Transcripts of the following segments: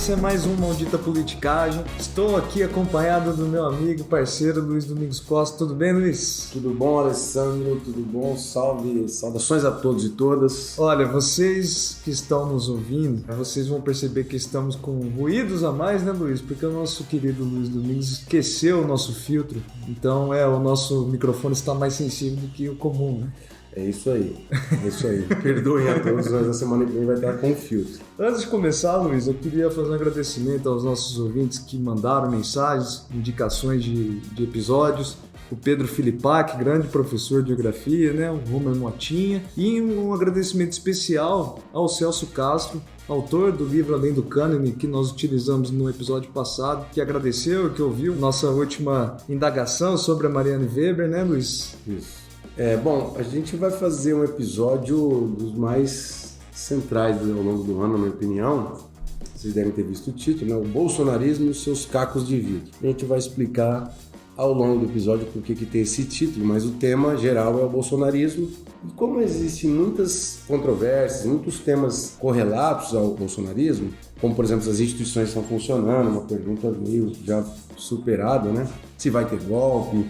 esse é mais um Maldita Politicagem. Estou aqui acompanhado do meu amigo e parceiro Luiz Domingos Costa. Tudo bem, Luiz? Tudo bom, Alessandro? Tudo bom? Salve, saudações a todos e todas. Olha, vocês que estão nos ouvindo, vocês vão perceber que estamos com ruídos a mais, né, Luiz? Porque o nosso querido Luiz Domingos esqueceu o nosso filtro. Então, o nosso microfone está mais sensível do que o comum, né? É isso aí. Perdoem a todos, mas na semana que vem vai estar com filtro. Antes de começar, Luiz, eu queria fazer um agradecimento aos nossos ouvintes que mandaram mensagens, indicações de episódios. O Pedro Filipac, grande professor de geografia, né? O Romer Motinha. E um agradecimento especial ao Celso Castro, autor do livro Além do Cânone, que nós utilizamos no episódio passado, que agradeceu, que ouviu nossa última indagação sobre a Marianne Weber, né, Luiz? Isso. Bom, a gente vai fazer um episódio dos mais centrais ao longo do ano, na minha opinião. Vocês devem ter visto o título, né? O bolsonarismo e os seus cacos de vidro. A gente vai explicar ao longo do episódio por que tem esse título, mas o tema geral é o bolsonarismo. E como existem muitas controvérsias, muitos temas correlatos ao bolsonarismo, como, por exemplo, se as instituições estão funcionando, uma pergunta meio já superada, né? Se vai ter golpe,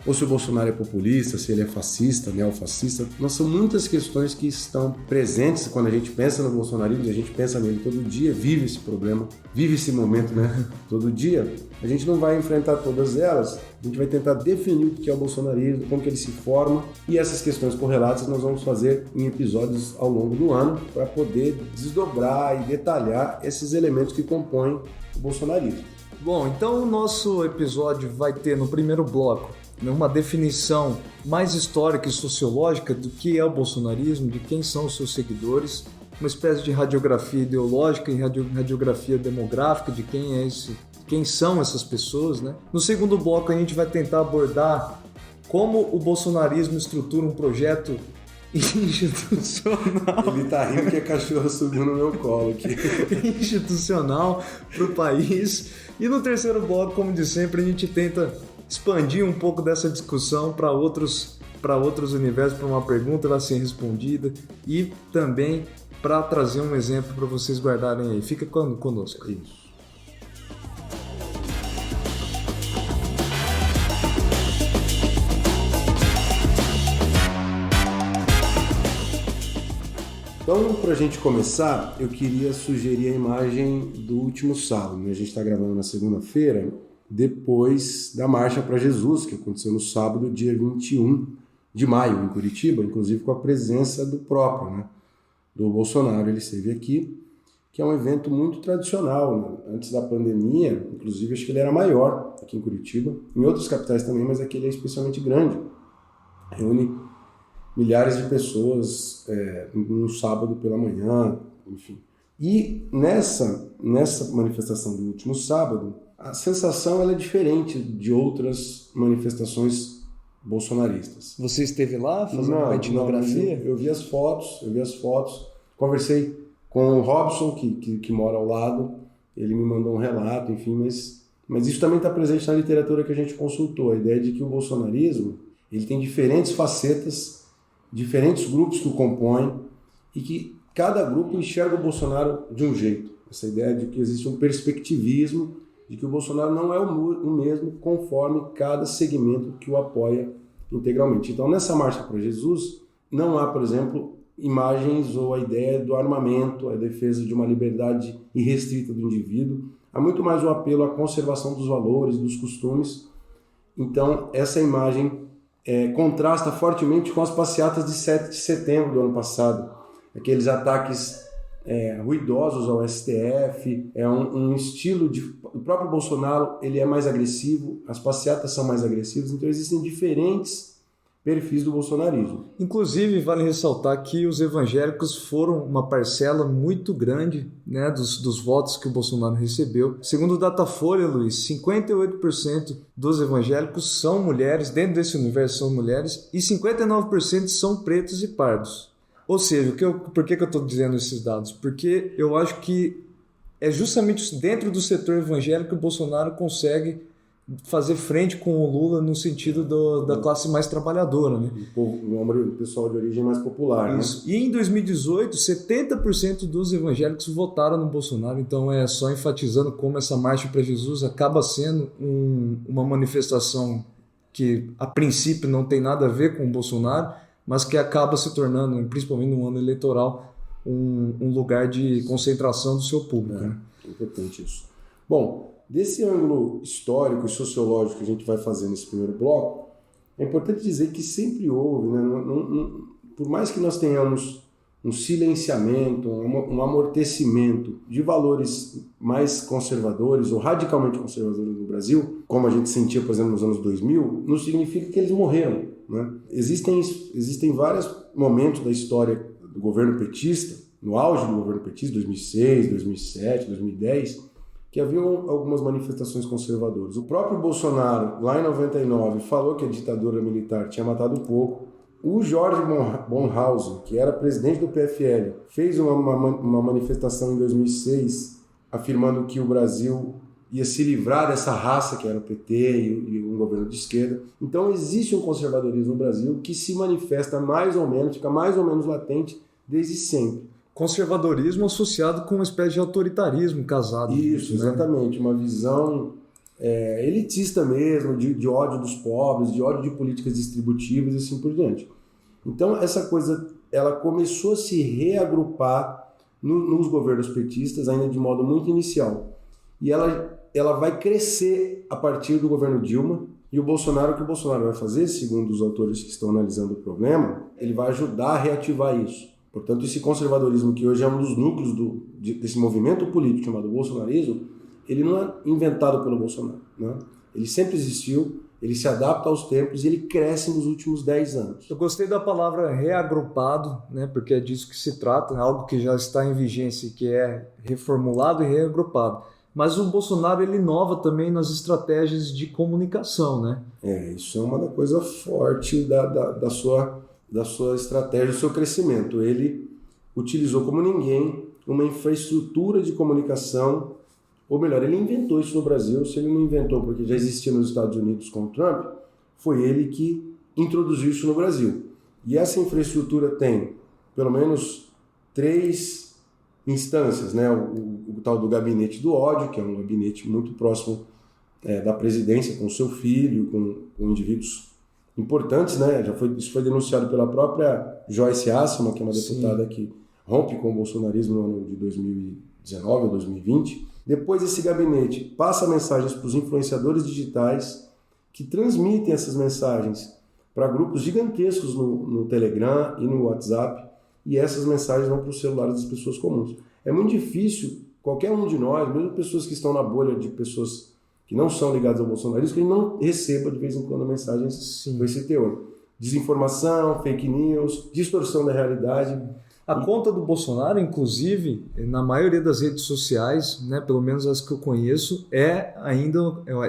ou se o Bolsonaro é populista, se ele é fascista, neofascista. Mas são muitas questões que estão presentes quando a gente pensa no bolsonarismo, e a gente pensa nele todo dia, vive esse problema, vive esse momento, né? Todo dia. A gente não vai enfrentar todas elas, a gente vai tentar definir o que é o bolsonarismo, como que ele se forma, e essas questões correlatas nós vamos fazer em episódios ao longo do ano para poder desdobrar e detalhar esses elementos que compõem o bolsonarismo. Bom, então o nosso episódio vai ter no primeiro bloco uma definição mais histórica e sociológica do que é o bolsonarismo, de quem são os seus seguidores, uma espécie de radiografia ideológica e radiografia demográfica de quem são essas pessoas, né? No segundo bloco a gente vai tentar abordar como o bolsonarismo estrutura um projeto institucional. Ele tá rindo que a cachorra subiu no meu colo aqui. Institucional para o país. E no terceiro bloco, como de sempre, a gente tenta expandir um pouco dessa discussão para outros universos, para uma pergunta lá ser respondida e também para trazer um exemplo para vocês guardarem aí. Fica conosco. Isso. Então, para a gente começar, eu queria sugerir a imagem do último sábado. A gente está gravando na segunda-feira, depois da Marcha para Jesus, que aconteceu no sábado, dia 21 de maio, em Curitiba, inclusive com a presença do próprio, né, do Bolsonaro. Ele esteve aqui, que é um evento muito tradicional, né? Antes da pandemia, inclusive acho que ele era maior aqui em Curitiba, em outras capitais também, mas aqui ele é especialmente grande. Reúne milhares de pessoas no sábado pela manhã, enfim. E nessa manifestação do último sábado, a sensação ela é diferente de outras manifestações bolsonaristas. Você esteve lá fazendo uma etnografia? Eu vi as fotos, conversei com o Robson, que mora ao lado, ele me mandou um relato, enfim, mas isso também está presente na literatura que a gente consultou, a ideia de que o bolsonarismo ele tem diferentes facetas, diferentes grupos que o compõem e que cada grupo enxerga o Bolsonaro de um jeito. Essa ideia de que existe um perspectivismo, de que o Bolsonaro não é o mesmo conforme cada segmento que o apoia integralmente. Então, nessa Marcha para Jesus, não há, por exemplo, imagens ou a ideia do armamento, a defesa de uma liberdade irrestrita do indivíduo. Há muito mais um apelo à conservação dos valores, dos costumes. Então, essa imagem contrasta fortemente com as passeatas de 7 de setembro do ano passado. Aqueles ataques ruidosos ao STF, um estilo o próprio Bolsonaro, ele é mais agressivo, as passeatas são mais agressivas, então existem diferentes perfis do bolsonarismo. Inclusive, vale ressaltar que os evangélicos foram uma parcela muito grande, né, dos votos que o Bolsonaro recebeu. Segundo o Datafolha, Luiz, 58% dos evangélicos são mulheres, dentro desse universo são mulheres, e 59% são pretos e pardos. Ou seja, por que eu estou dizendo esses dados? Porque eu acho que é justamente dentro do setor evangélico que o Bolsonaro consegue fazer frente com o Lula no sentido da classe mais trabalhadora, né? O pessoal de origem mais popular, Isso. Né? E em 2018, 70% dos evangélicos votaram no Bolsonaro, então é só enfatizando como essa Marcha para Jesus acaba sendo uma manifestação que a princípio não tem nada a ver com o Bolsonaro, mas que acaba se tornando, principalmente no ano eleitoral, um lugar de concentração do seu público. Né? É importante isso. Bom, desse ângulo histórico e sociológico que a gente vai fazer nesse primeiro bloco, é importante dizer que sempre houve, né, por mais que nós tenhamos um silenciamento, um amortecimento de valores mais conservadores ou radicalmente conservadores no Brasil, como a gente sentia, por exemplo, nos anos 2000, não significa que eles morreram. Né? Existem vários momentos da história do governo petista, no auge do governo petista, 2006, 2007, 2010, que haviam algumas manifestações conservadoras. O próprio Bolsonaro, lá em 99, falou que a ditadura militar tinha matado pouco. O Jorge Bonhausen, que era presidente do PFL, fez uma manifestação em 2006 afirmando que o Brasil ia se livrar dessa raça que era o PT e um governo de esquerda. Então existe um conservadorismo no Brasil que se manifesta mais ou menos, fica mais ou menos latente desde sempre. Conservadorismo associado com uma espécie de autoritarismo casado. Isso, exatamente. Uma visão elitista mesmo, de ódio dos pobres, de ódio de políticas distributivas e assim por diante. Então essa coisa ela começou a se reagrupar nos governos petistas, ainda de modo muito inicial. E ela vai crescer a partir do governo Dilma. E o Bolsonaro, o que o Bolsonaro vai fazer, segundo os autores que estão analisando o problema, ele vai ajudar a reativar isso. Portanto, esse conservadorismo, que hoje é um dos núcleos desse movimento político chamado bolsonarismo, ele não é inventado pelo Bolsonaro. Né? Ele sempre existiu, ele se adapta aos tempos e ele cresce nos últimos 10 anos. Eu gostei da palavra reagrupado, né? Porque é disso que se trata, algo que já está em vigência, que é reformulado e reagrupado. Mas o Bolsonaro ele inova também nas estratégias de comunicação, né? Isso é uma coisa forte da sua estratégia, do seu crescimento. Ele utilizou como ninguém uma infraestrutura de comunicação, ou melhor, ele inventou isso no Brasil. Se ele não inventou porque já existia nos Estados Unidos com o Trump, foi ele que introduziu isso no Brasil. E essa infraestrutura tem pelo menos 3 instâncias, né? O tal do gabinete do ódio, que é um gabinete muito próximo da presidência, com seu filho, com indivíduos importantes, né? Isso foi denunciado pela própria Joyce Hasselman, que é uma deputada que rompe com o bolsonarismo no ano de 2019 ou 2020. Depois esse gabinete passa mensagens para os influenciadores digitais que transmitem essas mensagens para grupos gigantescos no Telegram e no WhatsApp, e essas mensagens vão para os celulares das pessoas comuns. É muito difícil qualquer um de nós, mesmo pessoas que estão na bolha de pessoas que não são ligadas ao bolsonarismo, que ele não receba de vez em quando mensagens com esse teor. Desinformação, fake news, distorção da realidade. A conta do Bolsonaro, inclusive, na maioria das redes sociais, né, pelo menos as que eu conheço,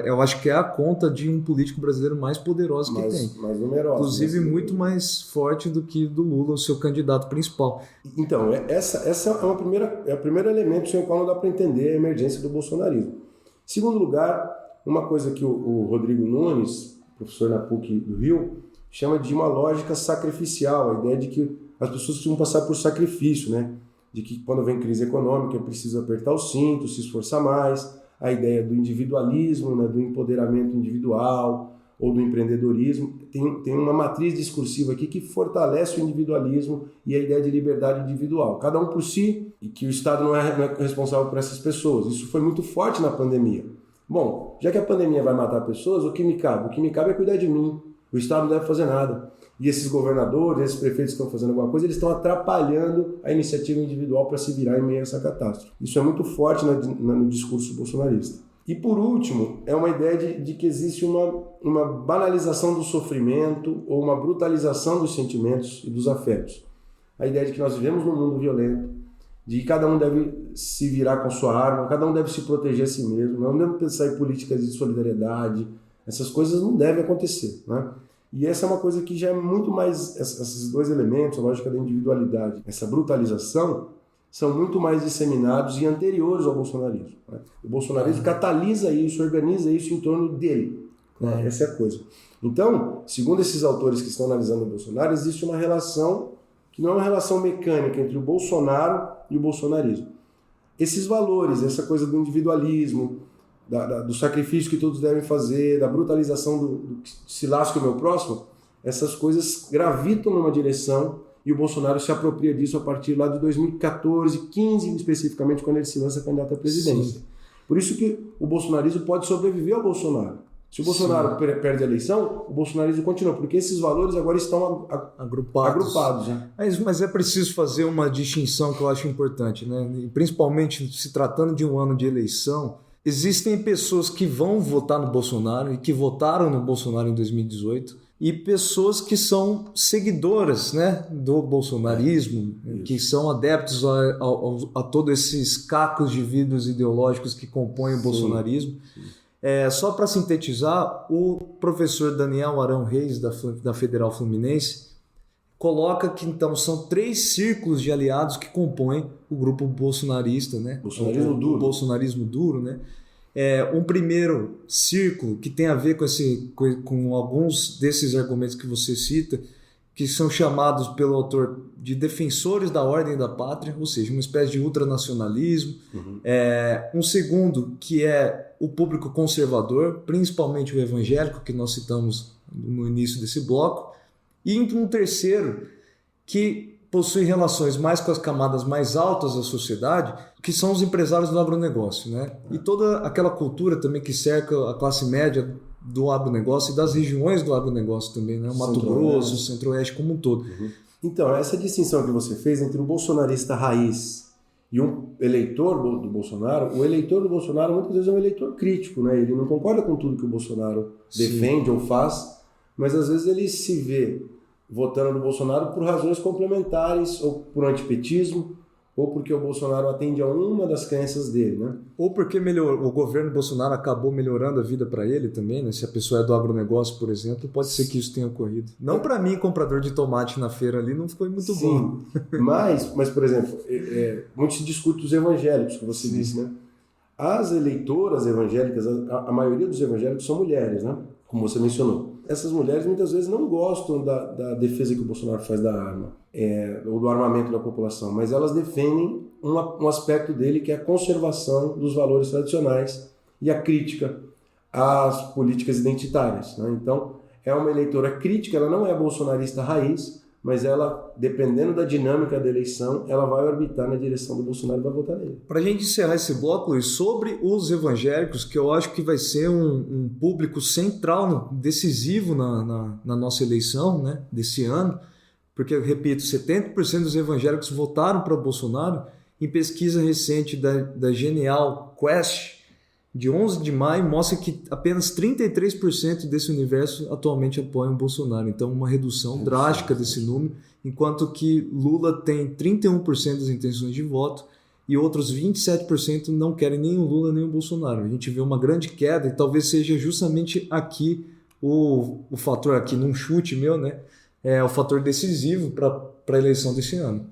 eu acho que é a conta de um político brasileiro mais poderoso que tem. Mais numerosa. Inclusive muito mais forte do que do Lula, o seu candidato principal. Então, essa é o primeiro elemento sem o qual não dá para entender a emergência do bolsonarismo. Em segundo lugar, uma coisa que o Rodrigo Nunes, professor na PUC do Rio, chama de uma lógica sacrificial, a ideia de que as pessoas precisam passar por sacrifício, né? De que quando vem crise econômica é preciso apertar o cinto, se esforçar mais, a ideia do individualismo, né? Do empoderamento individual ou do empreendedorismo. Tem uma matriz discursiva aqui que fortalece o individualismo e a ideia de liberdade individual. Cada um por si, e que o Estado não é responsável por essas pessoas. Isso foi muito forte na pandemia. Bom, já que a pandemia vai matar pessoas, o que me cabe? O que me cabe é cuidar de mim. O Estado não deve fazer nada. E esses governadores, esses prefeitos que estão fazendo alguma coisa, eles estão atrapalhando a iniciativa individual para se virar em meio a essa catástrofe. Isso é muito forte no discurso bolsonarista. E por último, é uma ideia de que existe uma banalização do sofrimento ou uma brutalização dos sentimentos e dos afetos. A ideia de que nós vivemos num mundo violento, de que cada um deve se virar com sua arma, cada um deve se proteger a si mesmo, não devemos pensar em políticas de solidariedade, essas coisas não devem acontecer, né? E essa é uma coisa que já é muito mais, esses dois elementos, a lógica da individualidade, essa brutalização, são muito mais disseminados e anteriores ao bolsonarismo. Né? O bolsonarismo catalisa isso, organiza isso em torno dele. Né? Essa é a coisa. Então, segundo esses autores que estão analisando o Bolsonaro, existe uma relação que não é uma relação mecânica entre o Bolsonaro e o bolsonarismo. Esses valores, essa coisa do individualismo, do sacrifício que todos devem fazer, da brutalização do se lasca o meu próximo, essas coisas gravitam numa direção e o Bolsonaro se apropria disso a partir lá de 2014, 15 especificamente, quando ele se lança candidato à presidência. Sim. Por isso que o bolsonarismo pode sobreviver ao Bolsonaro. Se o Bolsonaro perde a eleição, o bolsonarismo continua, porque esses valores agora estão agrupados. Né? Mas é preciso fazer uma distinção que eu acho importante, né? E principalmente se tratando de um ano de eleição, existem pessoas que vão votar no Bolsonaro e que votaram no Bolsonaro em 2018 e pessoas que são seguidoras, né, do bolsonarismo, que são adeptos a todos esses cacos de vidros ideológicos que compõem o bolsonarismo. Só para sintetizar, o professor Daniel Arão Reis, da Federal Fluminense, coloca que então são 3 círculos de aliados que compõem o grupo bolsonarista, né? Bolsonarismo duro. O bolsonarismo duro, né? Um primeiro círculo que tem a ver com alguns desses argumentos que você cita, que são chamados pelo autor de defensores da ordem da pátria, ou seja, uma espécie de ultranacionalismo. Um segundo, que é o público conservador, principalmente o evangélico, que nós citamos no início desse bloco. E um terceiro, que possui relações mais com as camadas mais altas da sociedade, que são os empresários do agronegócio, né? E toda aquela cultura também que cerca a classe média do agronegócio e das regiões do agronegócio também, né? O Mato Grosso, o Centro-Oeste como um todo. Então, essa distinção que você fez entre um bolsonarista raiz e um eleitor do Bolsonaro, o eleitor do Bolsonaro muitas vezes é um eleitor crítico, né? Ele não concorda com tudo que o Bolsonaro defende ou faz, mas às vezes ele se vê votando no Bolsonaro por razões complementares, ou por antipetismo, ou porque o Bolsonaro atende a uma das crenças dele, né? Ou porque o governo Bolsonaro acabou melhorando a vida para ele também, né? Se a pessoa é do agronegócio, por exemplo, pode ser que isso tenha ocorrido. Não para mim, comprador de tomate na feira ali, não foi muito bom. Mas, por exemplo, muito se discute os evangélicos, que você disse, né? As eleitoras evangélicas, a maioria dos evangélicos são mulheres, né? Como você mencionou. Essas mulheres muitas vezes não gostam da defesa que o Bolsonaro faz da arma, ou do armamento da população, mas elas defendem um aspecto dele que é a conservação dos valores tradicionais e a crítica às políticas identitárias, né? Então, é uma eleitora crítica, ela não é bolsonarista raiz, mas ela, dependendo da dinâmica da eleição, ela vai orbitar na direção do Bolsonaro e vai votar nele. Para a gente encerrar esse bloco, Luiz, sobre os evangélicos, que eu acho que vai ser um público central, decisivo na nossa eleição, né, desse ano, porque, eu repito, 70% dos evangélicos votaram para Bolsonaro. Em pesquisa recente da Genial Quest, de 11 de maio, mostra que apenas 33% desse universo atualmente apoiam o Bolsonaro. Então, uma redução drástica desse número, enquanto que Lula tem 31% das intenções de voto e outros 27% não querem nem o Lula nem o Bolsonaro. A gente vê uma grande queda e talvez seja justamente aqui o fator, aqui num chute meu, né, o fator decisivo para a eleição desse ano.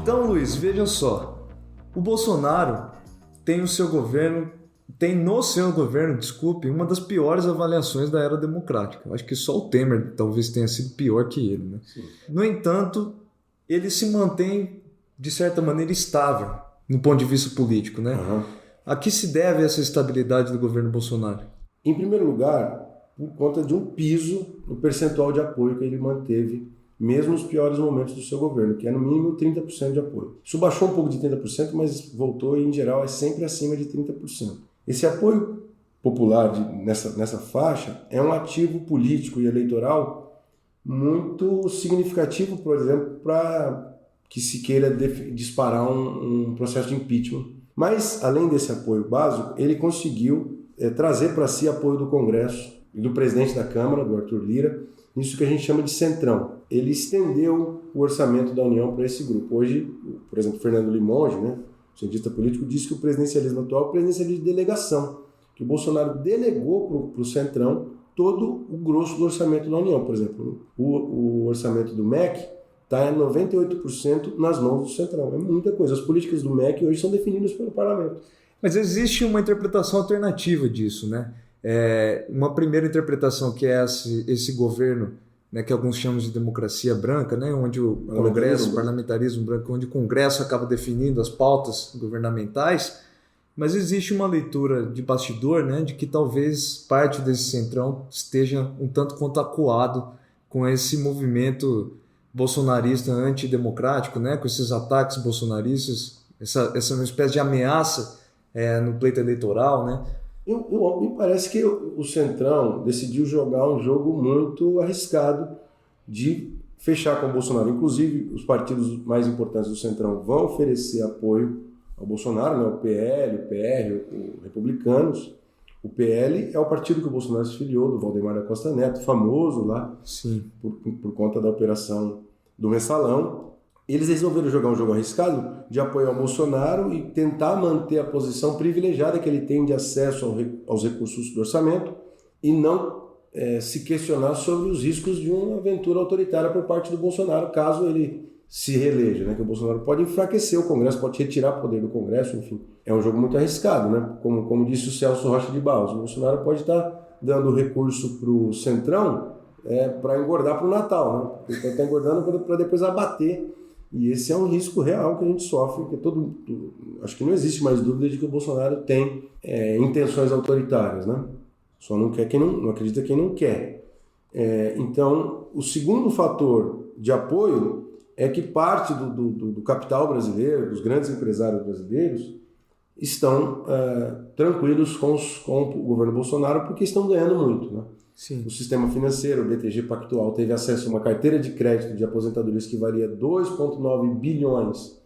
Então, Luiz, veja só, o Bolsonaro tem no seu governo, uma das piores avaliações da era democrática. Eu acho que só o Temer talvez tenha sido pior que ele, né? No entanto, ele se mantém, de certa maneira, estável no ponto de vista político, né? A que se deve essa estabilidade do governo Bolsonaro? Em primeiro lugar, por conta de um piso no percentual de apoio que ele manteve mesmo nos piores momentos do seu governo, que é no mínimo 30% de apoio. Isso baixou um pouco de 30%, mas voltou e, em geral, é sempre acima de 30%. Esse apoio popular nessa faixa é um ativo político e eleitoral muito significativo, por exemplo, para que se queira disparar um processo de impeachment. Mas, além desse apoio básico, ele conseguiu trazer para si apoio do Congresso e do presidente da Câmara, do Arthur Lira, isso que a gente chama de centrão. Ele estendeu o orçamento da União para esse grupo. Hoje, por exemplo, Fernando Limonge, né, cientista político, diz que o presidencialismo atual é o presidencialismo de delegação, que o Bolsonaro delegou para o Centrão todo o grosso do orçamento da União. Por exemplo, o orçamento do MEC está em 98% nas mãos do Centrão. É muita coisa. As políticas do MEC hoje são definidas pelo Parlamento. Mas existe uma interpretação alternativa disso, né? Uma primeira interpretação que é esse governo, né, que alguns chamam de democracia branca, né, onde o Congresso, parlamentarismo branco, onde o Congresso acaba definindo as pautas governamentais, mas existe uma leitura de bastidor, né, de que talvez parte desse centrão esteja um tanto quanto acuado com esse movimento bolsonarista antidemocrático, né, com esses ataques bolsonaristas, essa uma espécie de ameaça no pleito eleitoral, né? Me parece que o Centrão decidiu jogar um jogo muito arriscado de fechar com o Bolsonaro. Inclusive, os partidos mais importantes do Centrão vão oferecer apoio ao Bolsonaro, né? O PL, o PR, o Republicanos. O PL é o partido que o Bolsonaro se filiou, do Valdemar da Costa Neto, famoso lá, sim, por conta da operação do Mensalão. Eles resolveram jogar um jogo arriscado de apoio ao Bolsonaro e tentar manter a posição privilegiada que ele tem de acesso aos recursos do orçamento e não se questionar sobre os riscos de uma aventura autoritária por parte do Bolsonaro, caso ele se reeleja, né? Que o Bolsonaro pode enfraquecer o Congresso, pode retirar poder do Congresso, enfim. É um jogo muito arriscado, né? Como disse o Celso Rocha de Barros, o Bolsonaro pode estar dando recurso para o Centrão para engordar para o Natal, né? Ele pode estar engordando para depois abater. E esse é um risco real que a gente sofre, que acho que não existe mais dúvida de que o Bolsonaro tem intenções autoritárias, né? Só não quer quem não acredita quem não quer. Então, o segundo fator de apoio é que parte do capital brasileiro, dos grandes empresários brasileiros, estão tranquilos com o governo Bolsonaro porque estão ganhando muito, né? Sim. O sistema financeiro, o BTG Pactual, teve acesso a uma carteira de crédito de aposentadorias que valia 2,9 bilhões.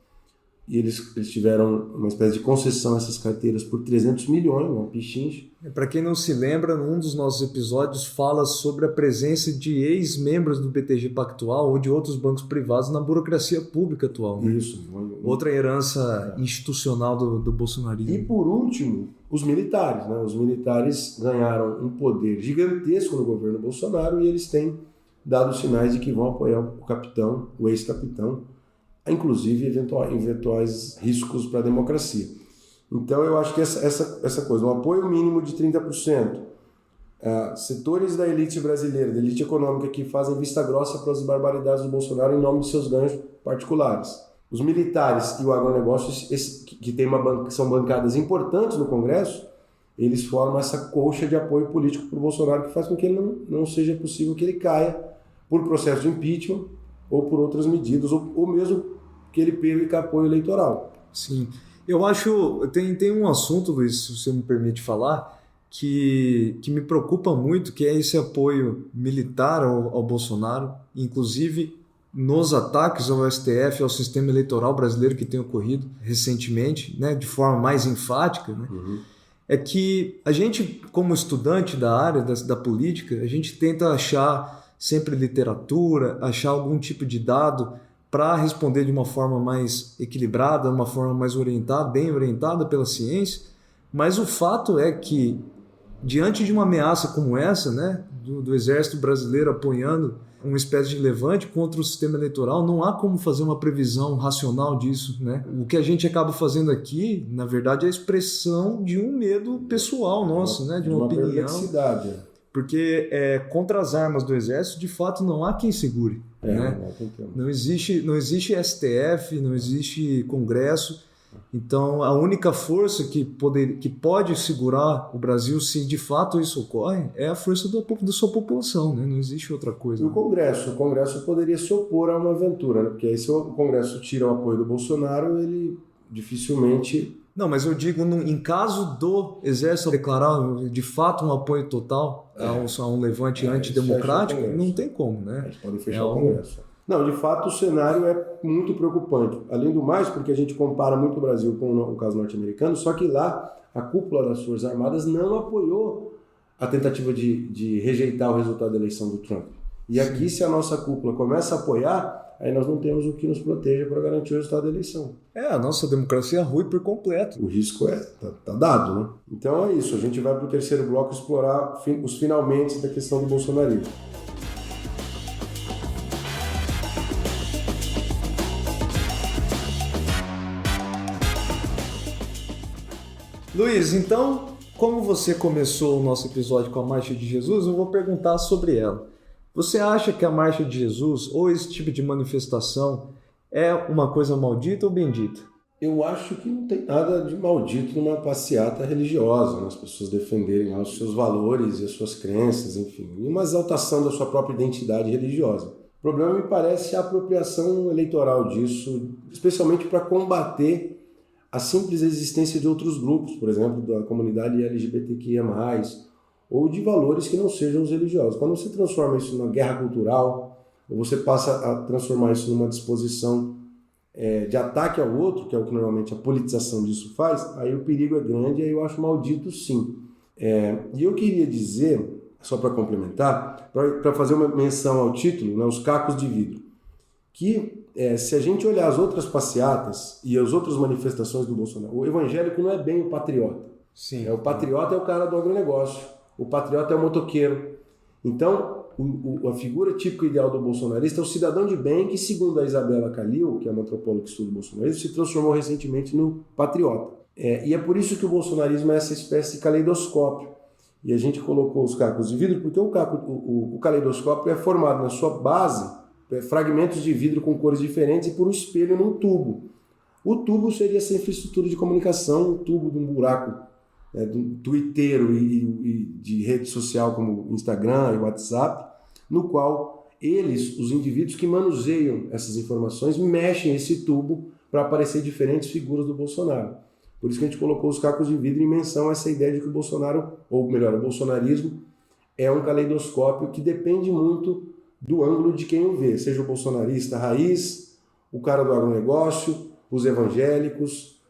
E eles tiveram uma espécie de concessão a essas carteiras por 300 milhões, um pichinche. Para quem não se lembra, num dos nossos episódios fala sobre a presença de ex-membros do BTG Pactual ou de outros bancos privados na burocracia pública atual. Né? Isso. Outra herança institucional do bolsonarismo. E por último, os militares. Né? Os militares ganharam um poder gigantesco no governo Bolsonaro e eles têm dado sinais de que vão apoiar o capitão, o ex-capitão, inclusive eventuais riscos para a democracia. Então eu acho que essa coisa, um apoio mínimo de 30%, setores da elite brasileira, da elite econômica que fazem vista grossa para as barbaridades do Bolsonaro em nome de seus ganhos particulares. Os militares e o agronegócio, que são bancadas importantes no Congresso, eles formam essa colcha de apoio político para o Bolsonaro que faz com que ele não seja possível que ele caia por processo de impeachment ou por outras medidas, ou mesmo que ele perca apoio eleitoral. Sim. Eu acho... Tem um assunto, Luiz, se você me permite falar, que me preocupa muito, que é esse apoio militar ao Bolsonaro, inclusive nos ataques ao STF, ao sistema eleitoral brasileiro que tem ocorrido recentemente, né, de forma mais enfática, né? Uhum. É que a gente, como estudante da área da política, a gente tenta achar sempre literatura, achar algum tipo de dado para responder de uma forma mais equilibrada, uma forma mais orientada, bem orientada pela ciência, mas o fato é que, diante de uma ameaça como essa, né, do exército brasileiro apoiando uma espécie de levante contra o sistema eleitoral, não há como fazer uma previsão racional disso, né? O que a gente acaba fazendo aqui, na verdade, é a expressão de um medo pessoal nosso, né, de uma opinião. Perplexidade. Porque contra as armas do exército, de fato, não há quem segure. Né? Não existe STF, não existe Congresso. Então, a única força que pode segurar o Brasil, se de fato isso ocorre, é a força da sua população. Né? Não existe outra coisa. E o Congresso poderia se opor a uma aventura, né? Porque aí se o Congresso tira o apoio do Bolsonaro, ele dificilmente... Não, mas eu digo, em caso do Exército declarar de fato um apoio total a um levante antidemocrático, não tem como, né? Eles podem fechar o Congresso. Não, de fato o cenário é muito preocupante. Além do mais, porque a gente compara muito o Brasil com o caso norte-americano, só que lá a cúpula das Forças Armadas não apoiou a tentativa de rejeitar o resultado da eleição do Trump. E aqui, se a nossa cúpula começa a apoiar, aí nós não temos o que nos proteja para garantir o resultado da eleição. A nossa democracia rui por completo. O risco tá dado, né? Então é isso, a gente vai para o terceiro bloco explorar os finalmente da questão do bolsonarismo. Luiz, então, como você começou o nosso episódio com a Marcha de Jesus, eu vou perguntar sobre ela. Você acha que a Marcha de Jesus, ou esse tipo de manifestação, é uma coisa maldita ou bendita? Eu acho que não tem nada de maldito numa passeata religiosa, né? As pessoas defenderem os seus valores e as suas crenças, enfim, e uma exaltação da sua própria identidade religiosa. O problema me parece a apropriação eleitoral disso, especialmente para combater a simples existência de outros grupos, por exemplo, da comunidade LGBTQIA+, ou de valores que não sejam os religiosos. Quando você transforma isso numa guerra cultural, ou você passa a transformar isso numa disposição de ataque ao outro, que é o que normalmente a politização disso faz, aí o perigo é grande e aí eu acho maldito sim. E eu queria dizer, só para complementar, para fazer uma menção ao título, né, os cacos de vidro, que se a gente olhar as outras passeatas e as outras manifestações do Bolsonaro, o evangélico não é bem o patriota. Sim. O patriota é o cara do agronegócio, o patriota é o motoqueiro. Então, a figura típica ideal do bolsonarista é o cidadão de bem que, segundo a Isabela Calil, que é uma antropóloga que estuda o bolsonarismo, se transformou recentemente no patriota. E é por isso que o bolsonarismo é essa espécie de caleidoscópio. E a gente colocou os cacos de vidro porque o caleidoscópio é formado na sua base fragmentos de vidro com cores diferentes e por um espelho num tubo. O tubo seria essa infraestrutura de comunicação, o tubo de um buraco do twitteiro e de rede social como Instagram e WhatsApp, no qual eles, os indivíduos que manuseiam essas informações, mexem esse tubo para aparecer diferentes figuras do Bolsonaro. Por isso que a gente colocou os cacos de vidro em menção a essa ideia de que o Bolsonaro, ou melhor, o bolsonarismo, é um caleidoscópio que depende muito do ângulo de quem o vê, seja o bolsonarista raiz, o cara do agronegócio, os evangélicos,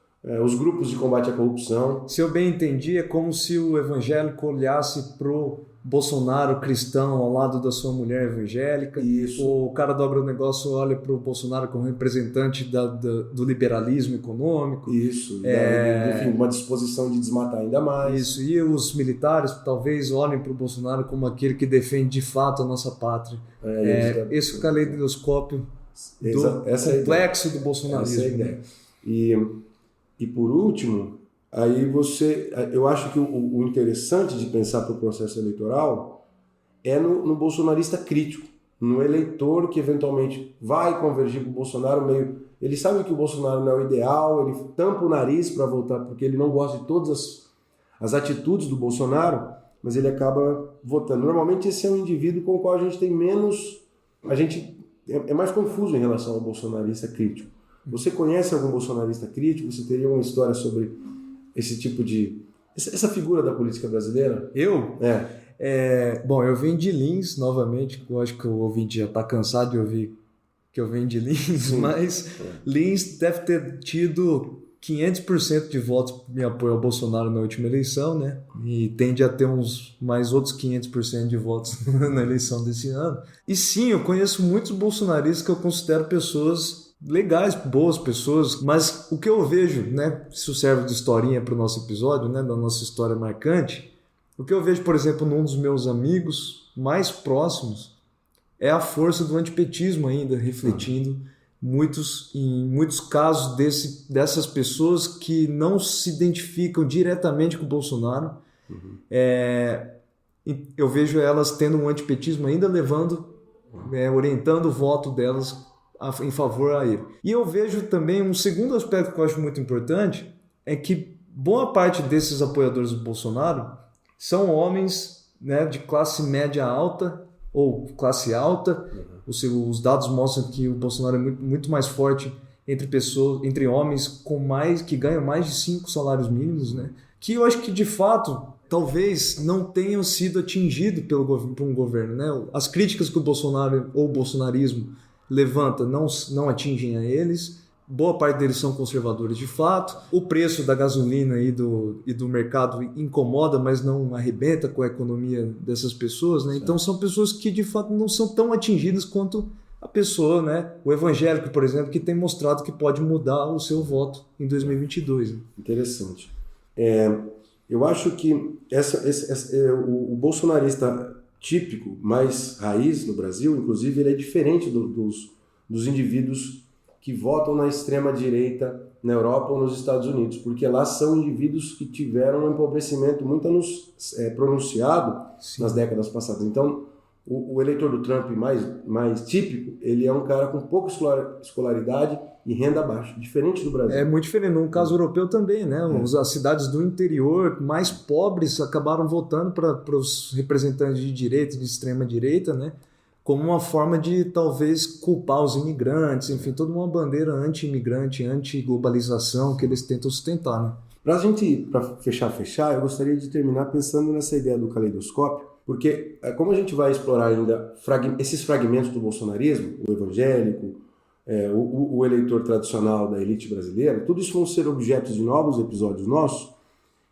os grupos de combate à corrupção. Se eu bem entendi, é como se o evangélico olhasse pro Bolsonaro cristão ao lado da sua mulher evangélica. Isso. O cara do agronegócio olha pro Bolsonaro como representante do liberalismo econômico. Isso. Enfim, uma disposição de desmatar ainda mais. Isso. E os militares talvez olhem pro Bolsonaro como aquele que defende de fato a nossa pátria. Esse caleidoscópio complexo do bolsonarismo. Essa é a ideia. E por último, aí eu acho que o interessante de pensar para o processo eleitoral é no bolsonarista crítico, no eleitor que eventualmente vai convergir para o Bolsonaro ele sabe que o Bolsonaro não é o ideal, ele tampa o nariz para votar porque ele não gosta de todas as atitudes do Bolsonaro, mas ele acaba votando. Normalmente esse é um indivíduo com o qual a gente tem menos... é mais confuso em relação ao bolsonarista crítico. Você conhece algum bolsonarista crítico? Você teria uma história sobre esse tipo de... essa figura da política brasileira? Eu? Bom, eu venho de Lins, novamente. Eu acho que o ouvinte já está cansado de ouvir que eu venho de Lins, mas Lins deve ter tido 500% de votos em apoio ao Bolsonaro na última eleição, né? E tende a ter mais outros 500% de votos na eleição desse ano. E sim, eu conheço muitos bolsonaristas que eu considero pessoas legais, boas pessoas, mas o que eu vejo, né, isso serve de historinha para o nosso episódio, né, da nossa história marcante, o que eu vejo, por exemplo, num dos meus amigos mais próximos é a força do antipetismo ainda refletindo em muitos casos dessas pessoas que não se identificam diretamente com o Bolsonaro. Eu vejo elas tendo um antipetismo ainda orientando o voto delas em favor a ele. E eu vejo também um segundo aspecto que eu acho muito importante, é que boa parte desses apoiadores do Bolsonaro são homens, né, de classe média alta ou classe alta. Os dados mostram que o Bolsonaro é muito mais forte entre homens que ganham mais de 5 salários mínimos, né? Que eu acho que de fato talvez não tenham sido atingidos por um governo, né? As críticas que o Bolsonaro ou o bolsonarismo levanta não atingem a eles, boa parte deles são conservadores de fato, o preço da gasolina e do mercado incomoda, mas não arrebenta com a economia dessas pessoas, né? Então são pessoas que de fato não são tão atingidas quanto a pessoa, né, o evangélico, por exemplo, que tem mostrado que pode mudar o seu voto em 2022. Né? Interessante. Eu acho que o bolsonarista típico, mais raiz no Brasil, inclusive, ele é diferente dos indivíduos que votam na extrema-direita na Europa ou nos Estados Unidos, porque lá são indivíduos que tiveram um empobrecimento muito pronunciado Sim. nas décadas passadas. Então, o eleitor do Trump mais típico, ele é um cara com pouca escolaridade e renda baixa, diferente do Brasil. É muito diferente. No caso europeu também, né? As cidades do interior mais pobres acabaram votando para os representantes de direita e de extrema-direita, né? Como uma forma de talvez culpar os imigrantes, enfim, toda uma bandeira anti-imigrante, anti-globalização que eles tentam sustentar. Né? Para fechar, eu gostaria de terminar pensando nessa ideia do caleidoscópio, porque como a gente vai explorar ainda esses fragmentos do bolsonarismo, o evangélico, o eleitor tradicional da elite brasileira, tudo isso vão ser objetos de novos episódios nossos.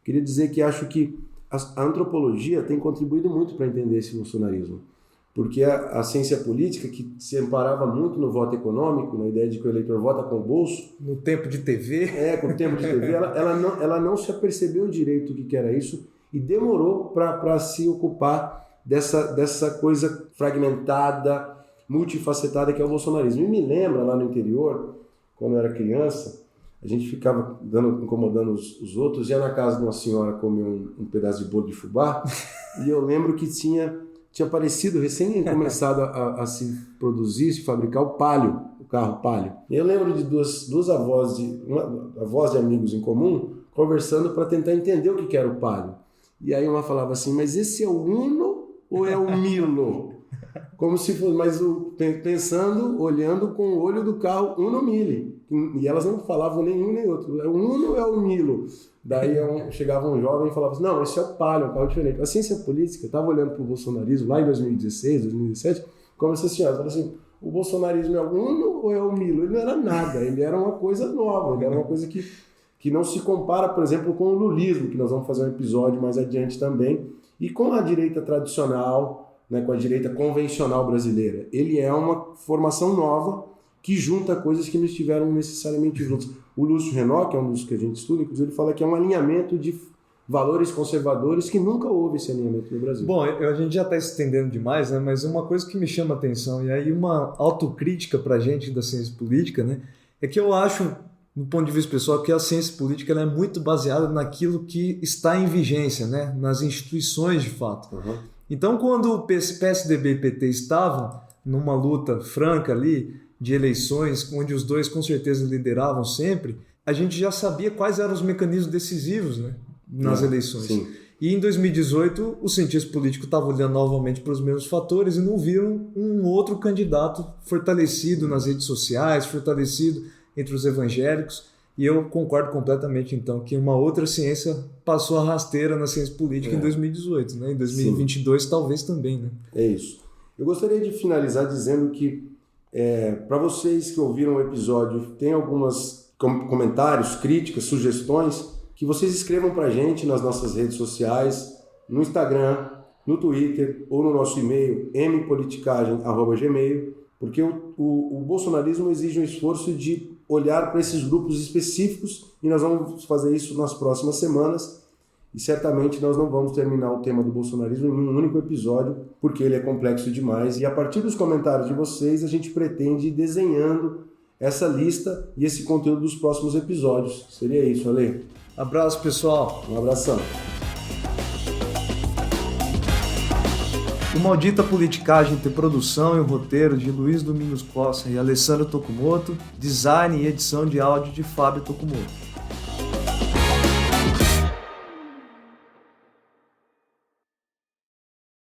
Queria dizer que acho que a antropologia tem contribuído muito para entender esse bolsonarismo, porque a ciência política, que se amparava muito no voto econômico, na ideia de que o eleitor vota com o bolso... No tempo de TV. Com o tempo de TV, ela não se apercebeu direito o que era isso e demorou para se ocupar dessa coisa fragmentada, multifacetada que é o bolsonarismo. E me lembra lá no interior, quando eu era criança, a gente ficava incomodando os outros, ia na casa de uma senhora comer um pedaço de bolo de fubá, e eu lembro que tinha aparecido, recém começado a se produzir, se fabricar o Palio, o carro Palio. E eu lembro de duas avós de amigos em comum conversando para tentar entender o que era o Palio. E aí uma falava assim, mas esse é o Uno ou é o Milo? Como se fosse, mas pensando, olhando com o olho do carro Uno Mille. E elas não falavam nenhum nem outro. É o Uno ou é o Milo? Daí chegava um jovem e falava assim, não, esse é o Palio, é um carro diferente. A ciência política, eu estava olhando para o bolsonarismo lá em 2016, 2017, como essa senhora falou assim, o bolsonarismo é o Uno ou é o Milo? Ele não era nada, ele era uma coisa nova, ele era uma coisa que não se compara, por exemplo, com o lulismo, que nós vamos fazer um episódio mais adiante também, e com a direita tradicional, né, com a direita convencional brasileira. Ele é uma formação nova que junta coisas que não estiveram necessariamente juntas. O Lúcio Renó, que é um dos que a gente estuda, inclusive, ele fala que é um alinhamento de valores conservadores que nunca houve esse alinhamento no Brasil. Bom, a gente já está estendendo demais, né? Mas uma coisa que me chama a atenção, e aí uma autocrítica para a gente da ciência política, né? É que eu acho, do ponto de vista pessoal, que a ciência política ela é muito baseada naquilo que está em vigência, né? Nas instituições de fato. Uhum. Então, quando o PSDB e PT estavam numa luta franca ali, de eleições, onde os dois com certeza lideravam sempre, a gente já sabia quais eram os mecanismos decisivos, né, nas eleições. Sim. E em 2018, os cientistas políticos estavam olhando novamente para os mesmos fatores e não viram um outro candidato fortalecido nas redes sociais, fortalecido entre os evangélicos. E eu concordo completamente, então, que uma outra ciência passou a rasteira na ciência política em 2018. Né? Em 2022, talvez também. Né? É isso. Eu gostaria de finalizar dizendo que para vocês que ouviram o episódio, tem alguns comentários, críticas, sugestões, que vocês escrevam para a gente nas nossas redes sociais, no Instagram, no Twitter ou no nosso e-mail mpoliticagem@gmail, porque o bolsonarismo exige um esforço de olhar para esses grupos específicos e nós vamos fazer isso nas próximas semanas. E certamente nós não vamos terminar o tema do bolsonarismo em um único episódio, porque ele é complexo demais. E a partir dos comentários de vocês, a gente pretende ir desenhando essa lista e esse conteúdo dos próximos episódios. Seria isso, Ale? Abraço, pessoal. Um abração. O Maldita Politicagem tem produção e roteiro de Luiz Domingos Costa e Alessandro Tokumoto, design e edição de áudio de Fábio Tokumoto.